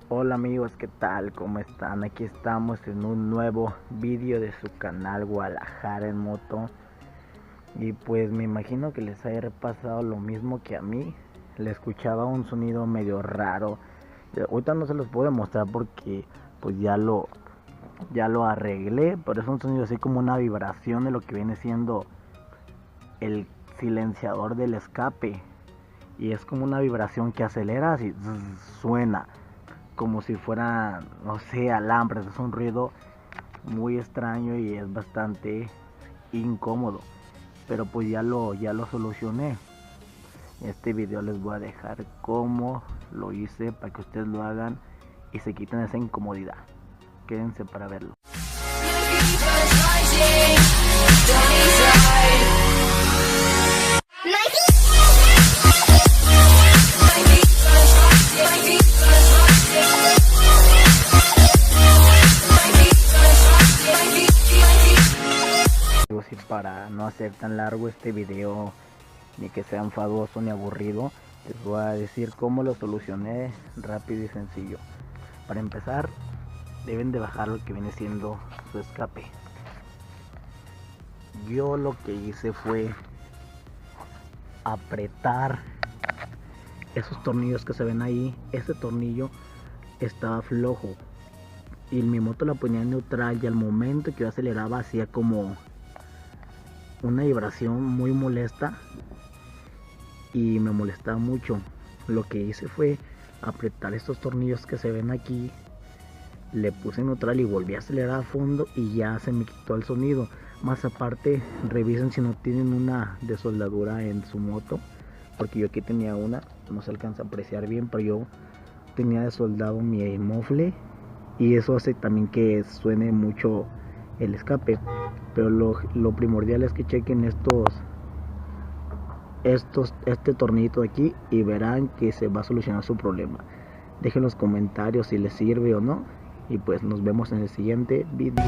Hola amigos, ¿qué tal? ¿Cómo están? Aquí estamos en un nuevo vídeo de su canal Guadalajara en Moto. Y pues me imagino que les haya pasado lo mismo que a mí. Le escuchaba un sonido medio raro. Ahorita no se los puedo mostrar porque pues ya lo arreglé. Pero es un sonido así como una vibración de lo que viene siendo el silenciador del escape. Y es como una vibración que acelera así, suena como si fuera, no sé, alambres. Es un ruido muy extraño y es bastante incómodo. Pero pues ya lo solucioné. En este video les voy a dejar cómo lo hice para que ustedes lo hagan y se quiten esa incomodidad. Quédense para verlo. Y para no hacer tan largo este video, ni que sea enfadoso ni aburrido, les voy a decir cómo lo solucioné rápido y sencillo. Para empezar, deben de bajar lo que viene siendo su escape. Yo lo que hice fue apretar esos tornillos que se ven ahí. Ese tornillo estaba flojo y mi moto la ponía en neutral, y al momento que yo aceleraba hacía como una vibración muy molesta y me molestaba mucho. Lo que hice fue apretar estos tornillos que se ven aquí, le puse neutral y volví a acelerar a fondo y ya se me quitó el sonido. Más aparte, revisen si no tienen una desoldadura en su moto, porque yo aquí tenía una, no se alcanza a apreciar bien, pero yo tenía desoldado mi mofle y eso hace también que suene mucho el escape. Pero lo primordial es que chequen este tornillito de aquí y verán que se va a solucionar su problema. Dejen los comentarios si les sirve o no, y pues nos vemos en el siguiente video.